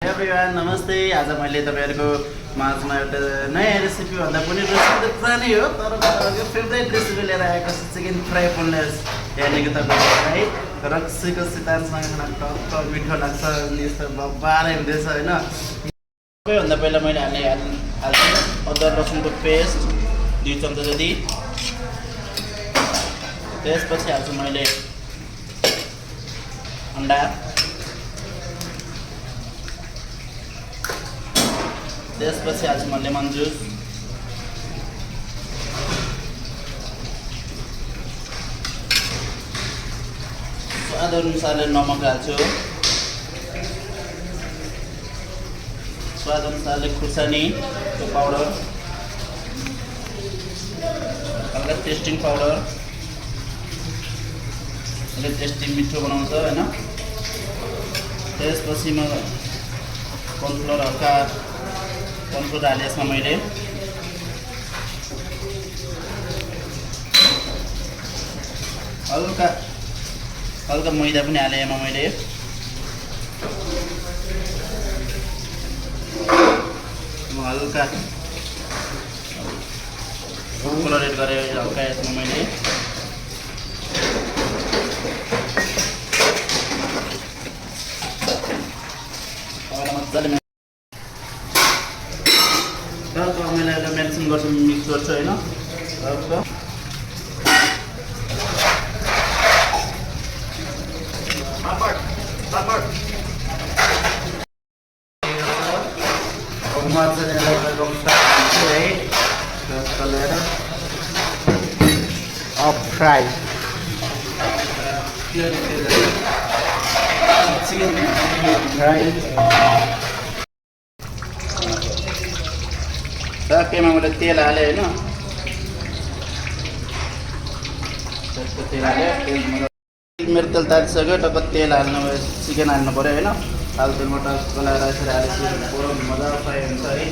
Everyone नमस्ते। आज मैले तपाईहरुको माझमा एउटा नयाँ रेसिपी भन्दा पनि रेसिपी त पुरानै हो तर मेरो फेभरेट रेसिपी लिएर आएको छु चिकन फ्राई बोनलेस। यानीको तपाईहरुलाई रक्सीको सितानसँग खान टक्क मिठो लाग्छ अनि यस्तो बबारै हुँदैछ हैन। सबैभन्दा पहिला मैले हाल्छु अदरक लसुनको पेस्ट 2 चम्चा जति। त्यसपछि हाल्छु मैले अंडा, त्यसपछि हाल्छु म लेमन जुस, स्वाद अनुसारले नमक हाल्छु, स्वाद अनुसारले खुर्सानीको पाउडर, हल्का टेस्टिङ पाउडर, यसले टेस्टी मिठो बनाउँछ हैन। त्यसपछि म कर्नफ्लोर हल्का कर्नफ्लोर हालेँ यसमा मैले। हल्का मैदा पनि हालेँ यसमा मैले। हल्का कलरेट गरेँ हल्का यसमा मैले। मजाले मैले मेन्सन गर्छु, मिक्स गर्छु होइन। फ्राई चिकन फ्राई केमा मैले तेल हालेँ होइन। त्यसको तेल हालेँ, मेरो तेल तातिसक्यो। टक्क तेल हाल्नु चिकन हाल्नु पऱ्यो होइन। तेलबाट गलाएर यसरी हालेपछि पुरो मजा फ्राई हुन्छ है।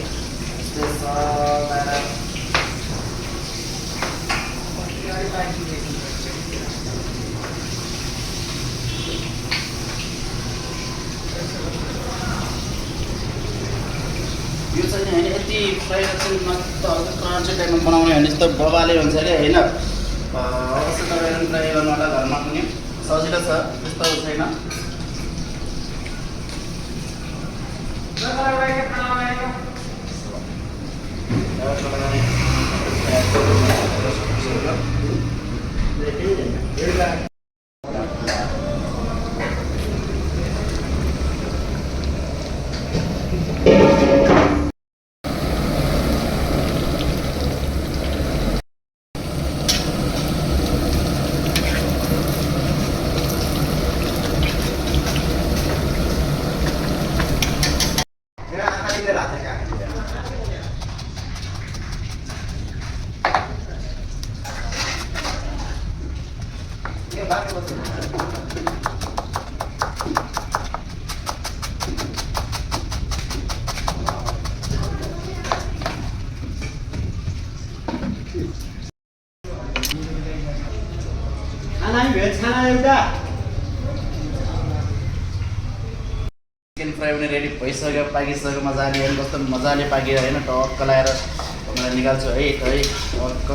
यो चाहिँ होइन यति फ्राई चाहिँ क्रन्ची टाइपमा बनाउने भने जस्तो बबाले हुन्छ कि होइन। अवश्य तपाईँहरू पनि ट्राई गर्नु होला, घरमा पनि सजिलो छ, त्यस्तो छैन। चिकन फ्राई पनि रेडी भइसक्यो, पाकिसक्यो मजाले होइन। कस्तो मजाले पाकेर होइन टक्क लगाएर मलाई निकाल्छु है टक्क।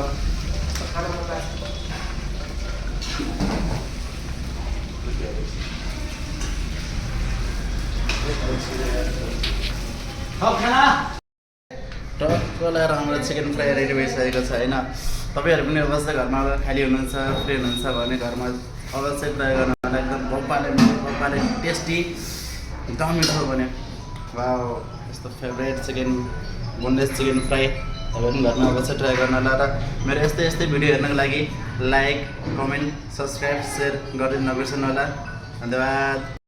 टक्क लगाएर हाम्रो चिकन फ्राई रेडी भइसकेको छ होइन। तपाईँहरू पनि अवश्य घरमा खाली हुनुहुन्छ, फ्री हुनुहुन्छ भने घरमा अवश्य ट्राई गर्नु होला। एकदम बब्बाले टेस्टी, एकदम मिठो बन्यो। वाउ, यस्तो favourite chicken boneless chicken fry तपाईँहरू पनि घरमा अवश्य ट्राई गर्नु होला। र मेरो यस्तै भिडियो हेर्नको लागि लाइक, कमेन्ट, सब्सक्राइब, सेयर गरेर नबिर्सनु होला। धन्यवाद।